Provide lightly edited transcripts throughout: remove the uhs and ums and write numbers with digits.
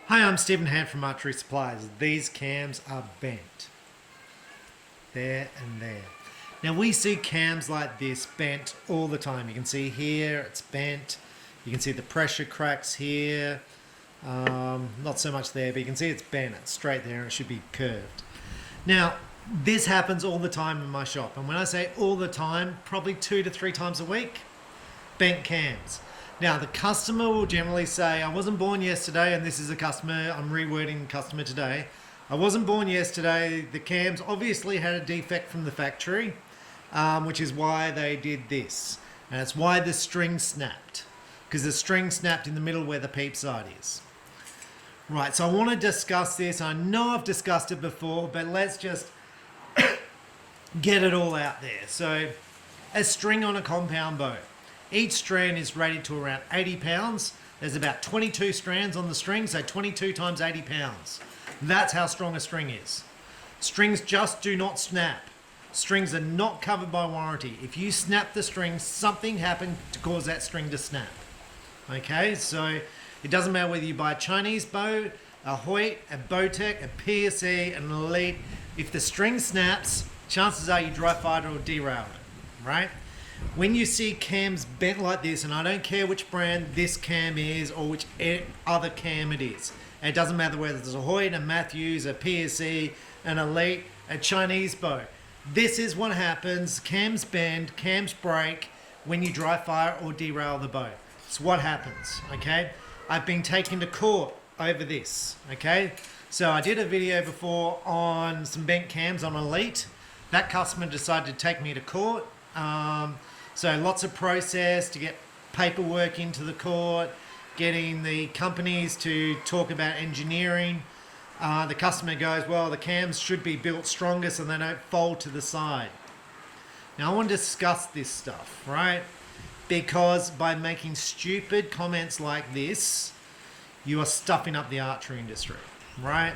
Hi, I'm Stephen Hand from Archery Supplies. These cams are bent. There and there. Now we see cams like this bent all the time. You can see here it's bent. You can see the pressure cracks here. Not so much there, but you can see it's bent. It's straight there and it should be curved. Now, this happens all the time in my shop. And when I say all the time, probably 2 to 3 times a week, bent cams. Now, the customer will generally say, I wasn't born yesterday, and this is a customer, I'm rewording the customer today. I wasn't born yesterday, the cams obviously had a defect from the factory, which is why they did this. And it's why the string snapped, because the string snapped in the middle where the peep side is. Right, so I want to discuss this. I know I've discussed it before, but let's just get it all out there. So, a string on a compound bow. Each strand is rated to around 80 pounds. There's about 22 strands on the string, so 22 times 80 pounds. That's how strong a string is. Strings just do not snap. Strings are not covered by warranty. If you snap the string, something happened to cause that string to snap. Okay, so it doesn't matter whether you buy a Chinese bow, a Hoyt, a Bowtech, a PSE, an Elite. If the string snaps, chances are you dry fired or derailed it, right? When you see cams bent like this, and I don't care which brand this cam is or which other cam it is. It doesn't matter whether it's a Hoyt, a Matthews, a PSE, an Elite, a Chinese bow. This is what happens. Cams bend, cams break when you dry fire or derail the bow. It's what happens, okay? I've been taken to court over this, okay? So I did a video before on some bent cams on Elite. That customer decided to take me to court. So lots of process to get paperwork into the court, getting the companies to talk about engineering. The customer goes, well, the cams should be built stronger so they don't fold to the side. Now I want to discuss this stuff, right? Because by making stupid comments like this, you are stuffing up the archery industry, right?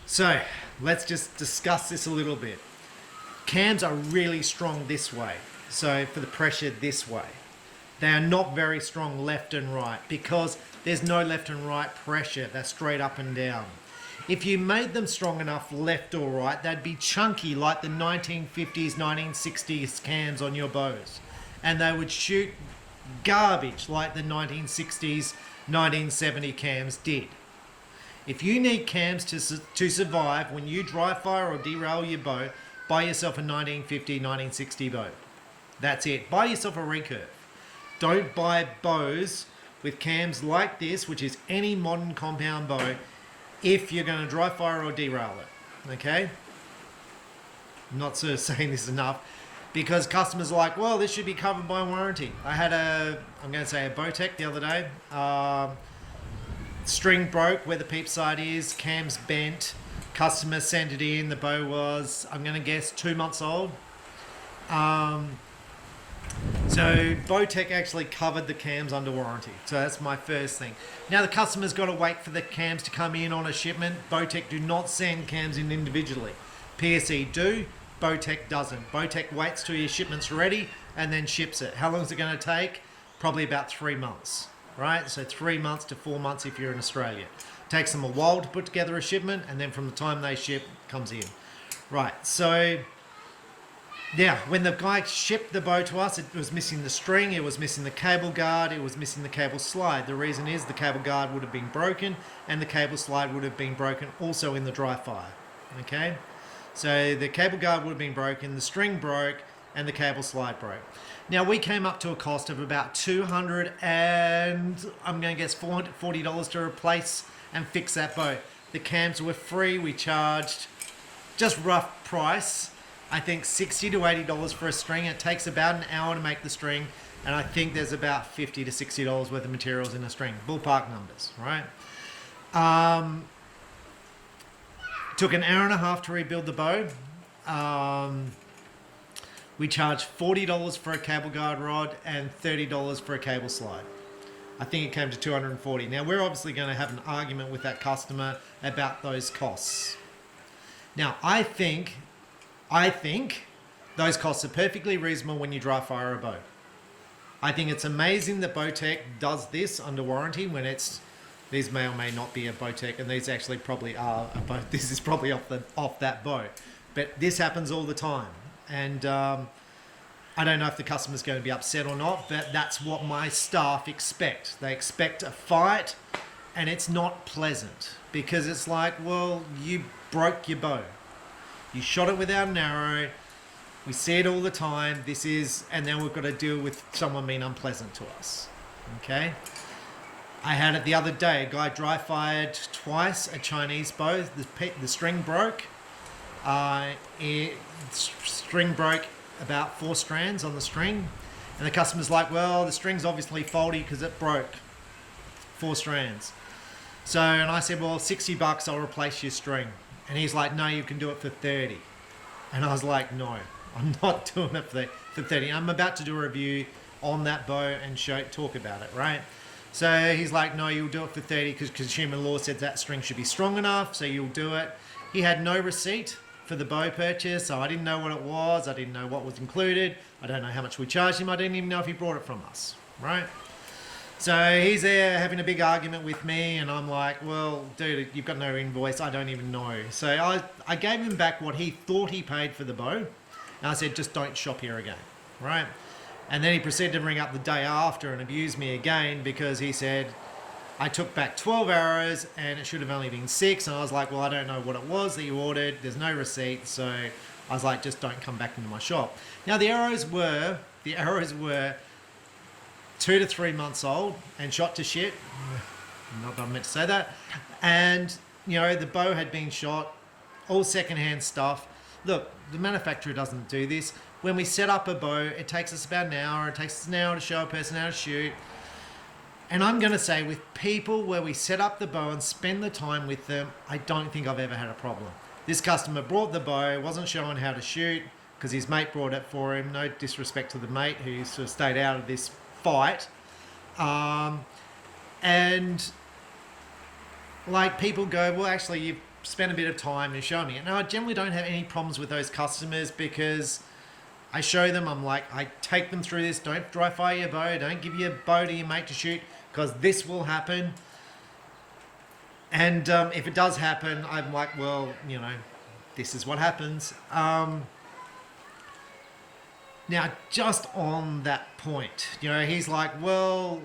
So let's just discuss this a little bit. Cams are really strong this way, so for the pressure this way. They are not very strong left and right because there's no left and right pressure, they're straight up and down. If you made them strong enough left or right, they'd be chunky like the 1950s, 1960s cams on your bows. And they would shoot garbage like the 1960s, 1970 cams did. If you need cams to survive when you dry fire or derail your bow, buy yourself a 1950, 1960 bow. That's it. Buy yourself a recurve. Don't buy bows with cams like this, which is any modern compound bow, if you're going to dry fire or derail it. Okay? I'm not sort of saying this enough because customers are like, well, this should be covered by warranty. I had a Bowtech the other day. String broke where the peep side is, cams bent. Customer sent it in. The bow was, I'm going to guess, 2 months old. So Bowtech actually covered the cams under warranty. So that's my first thing. Now the customer's got to wait for the cams to come in on a shipment. Bowtech do not send cams in individually. PSE do. Bowtech doesn't. Bowtech waits till your shipment's ready and then ships it. How long is it going to take? Probably about 3 months, right? So 3 months to 4 months if you're in Australia. Takes them a while to put together a shipment, and then from the time they ship, it comes in. Right, so yeah, when the guy shipped the bow to us, it was missing the string, it was missing the cable guard, it was missing the cable slide. The reason is the cable guard would have been broken, and the cable slide would have been broken also in the dry fire. Okay, so the cable guard would have been broken, the string broke, and the cable slide broke. Now we came up to a cost of about $200 and I'm going to guess $440 to replace and fix that bow. The cams were free. We charged, just rough price, I think $60 to $80 for a string. It takes about an hour to make the string, and I think there's about $50 to $60 worth of materials in a string. Ballpark numbers, right? Took an hour and a half to rebuild the bow. We charged $40 for a cable guard rod and $30 for a cable slide. I think it came to $240. Now, we're obviously going to have an argument with that customer about those costs. Now, I think those costs are perfectly reasonable when you dry fire a bow. I think it's amazing that Bowtech does this under warranty when it's These may or may not be a Bowtech, and these actually probably are a bow. This is probably off that bow, but this happens all the time, and I don't know if the customer's going to be upset or not, but that's what my staff expect. They expect a fight, and it's not pleasant because it's like, well, you broke your bow, you shot it without an arrow. We see it all the time. And then we've got to deal with someone being unpleasant to us. Okay. I had it the other day. A guy dry fired twice a Chinese bow. The string broke. String broke about 4 strands on the string. And the customer's like, well, the string's obviously faulty because it broke 4 strands. So, and I said, well, $60, I'll replace your string. And he's like, no, you can do it for 30. And I was like, no, I'm not doing it for 30. I'm about to do a review on that bow and talk about it, right? So he's like, no, you'll do it for 30 because consumer law said that string should be strong enough, so you'll do it. He had no receipt for the bow purchase, so I didn't know what it was. I didn't know what was included. I don't know how much we charged him. I didn't even know if he brought it from us, right? So he's there having a big argument with me, and I'm like, well, dude, you've got no invoice. I don't even know. So I gave him back what he thought he paid for the bow, and I said, just don't shop here again, right? And then he proceeded to ring up the day after and abuse me again because he said, I took back 12 arrows and it should have only been 6. And I was like, well, I don't know what it was that you ordered. There's no receipt. So I was like, just don't come back into my shop. Now the arrows were 2 to 3 months old and shot to shit. Not that I meant to say that. And, you know, the bow had been shot, all secondhand stuff. Look, the manufacturer doesn't do this. When we set up a bow, it takes us about an hour. It takes us an hour to show a person how to shoot. And I'm going to say with people where we set up the bow and spend the time with them, I don't think I've ever had a problem. This customer brought the bow, wasn't showing how to shoot because his mate brought it for him. No disrespect to the mate who sort of stayed out of this fight. And like people go, well, actually, you've spent a bit of time to show me. And I generally don't have any problems with those customers because I show them, I'm like, I take them through this. Don't dry fire your bow. Don't give your bow to your mate to shoot because this will happen. And if it does happen, I'm like, well, you know, this is what happens. Now, just on that point, you know, he's like, well,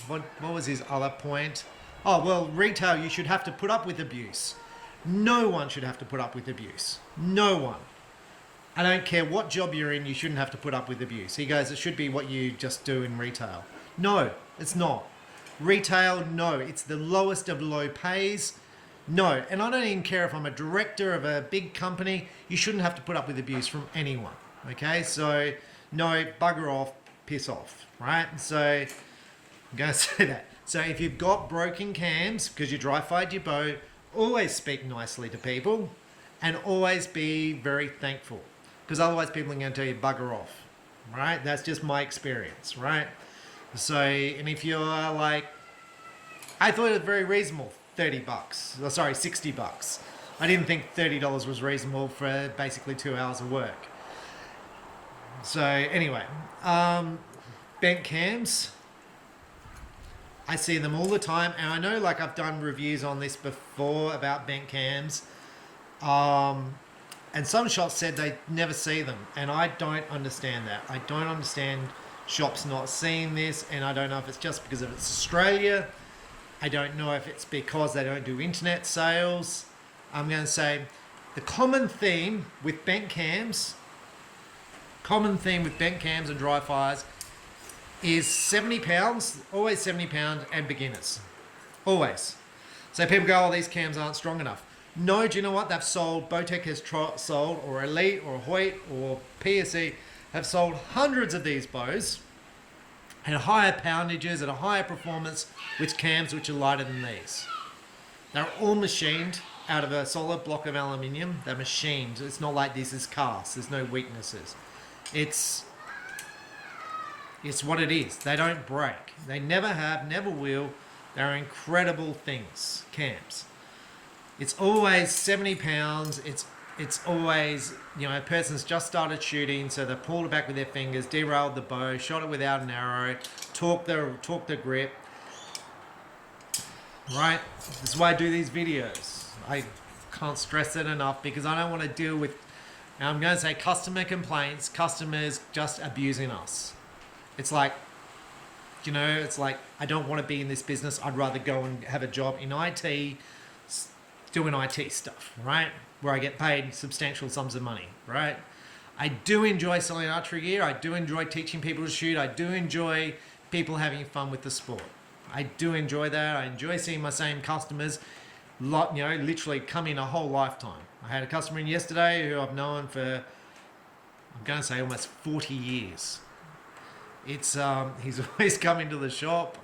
what was his other point? Oh, well, retail, you should have to put up with abuse. No one should have to put up with abuse. No one. I don't care what job you're in, you shouldn't have to put up with abuse. He goes, it should be what you just do in retail. No, it's not. Retail, no. It's the lowest of low pays. No. And I don't even care if I'm a director of a big company. You shouldn't have to put up with abuse from anyone. Okay? So, no, bugger off, piss off. Right? So, I'm going to say that. So, if you've got broken cams because you dry fired your bow, always speak nicely to people and always be very thankful. Because otherwise people are going to tell you bugger off, right? That's just my experience, right? So, and if you're like, I thought it was very reasonable, $60. I didn't think $30 was reasonable for basically 2 hours of work. So anyway, bent cams, I see them all the time. And I know like I've done reviews on this before about bent cams. And some shops said they never see them. And I don't understand that. I don't understand shops not seeing this. And I don't know if it's just because it's Australia. I don't know if it's because they don't do internet sales. I'm going to say the common theme with bent cams and dry fires is 70 pounds, always 70 pounds and beginners. Always. So people go, oh, these cams aren't strong enough. No, do you know what? They've sold, Bowtech has sold, or Elite, or Hoyt, or PSE, have sold hundreds of these bows at higher poundages, at a higher performance, with cams which are lighter than these. They're all machined out of a solid block of aluminium. They're machined. It's not like this is cast. There's no weaknesses. It's what it is. They don't break. They never have, never will. They're incredible things, cams. It's always 70 pounds. It's always, you know, a person's just started shooting, so they pulled it back with their fingers, derailed the bow, shot it without an arrow, torqued the grip. right? This is why I do these videos. I can't stress it enough because I don't want to deal with, I'm going to say, customer complaints, customers just abusing us. It's like, it's like, I don't want to be in this business. I'd rather go and have a job in IT, doing IT stuff, right? Where I get paid substantial sums of money, right? I do enjoy selling archery gear. I do enjoy teaching people to shoot. I do enjoy people having fun with the sport. I do enjoy that. I enjoy seeing my same customers, literally come in a whole lifetime. I had a customer in yesterday who I've known for, I'm going to say, almost 40 years. It's he's always coming to the shop.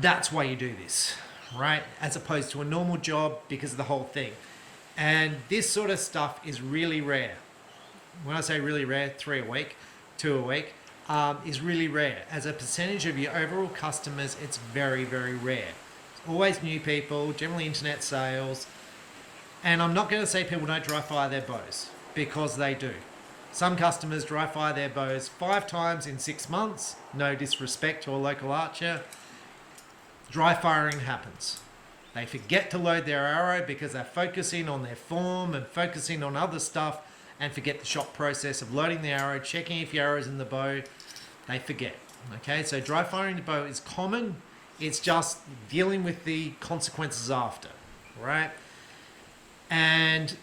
That's why you do this, right? As opposed to a normal job, because of the whole thing. And this sort of stuff is really rare. When I say really rare, 3 a week, 2 a week, is really rare. As a percentage of your overall customers, it's very, very rare. It's always new people, generally internet sales. And I'm not going to say people don't dry fire their bows, because they do. Some customers dry fire their bows 5 times in 6 months. No disrespect to a local archer. Dry firing happens. They forget to load their arrow because they're focusing on their form and focusing on other stuff, and forget the shot process of loading the arrow, checking if your arrow's in the bow. They forget. Okay, so dry firing the bow is common. It's just dealing with the consequences after, right? And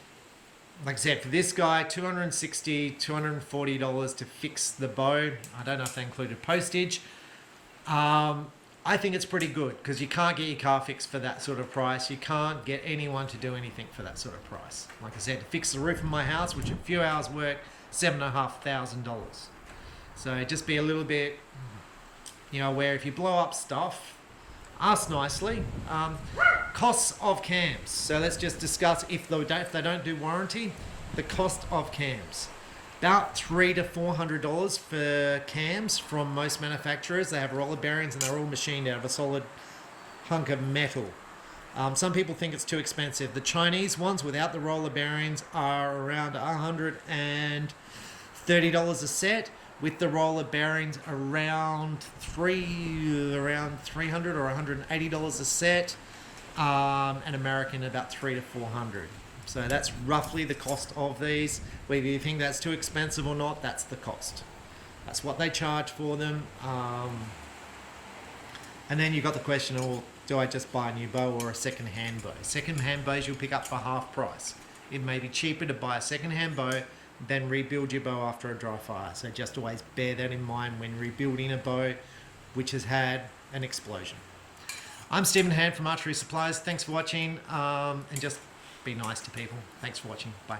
like I said, for this guy, $260, $240 to fix the bow. I don't know if they included postage. I think it's pretty good because you can't get your car fixed for that sort of price. You can't get anyone to do anything for that sort of price. Like I said, to fix the roof of my house, which a few hours work, $7,500. So just be a little bit, where if you blow up stuff, ask nicely. Costs of cams. So let's just discuss if they don't do warranty, the cost of cams. About $300 to $400 for cams from most manufacturers. They have roller bearings and they're all machined out of a solid hunk of metal. Some people think it's too expensive. The Chinese ones without the roller bearings are around $130 a set. With the roller bearings, around $300 or $180 a set. And American about $300 to $400. So that's roughly the cost of these. Whether you think that's too expensive or not, that's the cost. That's what they charge for them. And then you've got the question, well, do I just buy a new bow or a second-hand bow? Second-hand bows you'll pick up for half price. It may be cheaper to buy a second-hand bow than rebuild your bow after a dry fire. So just always bear that in mind when rebuilding a bow which has had an explosion. I'm Stephen Hand from Archery Supplies. Thanks for watching, and just be nice to people. Thanks for watching. Bye.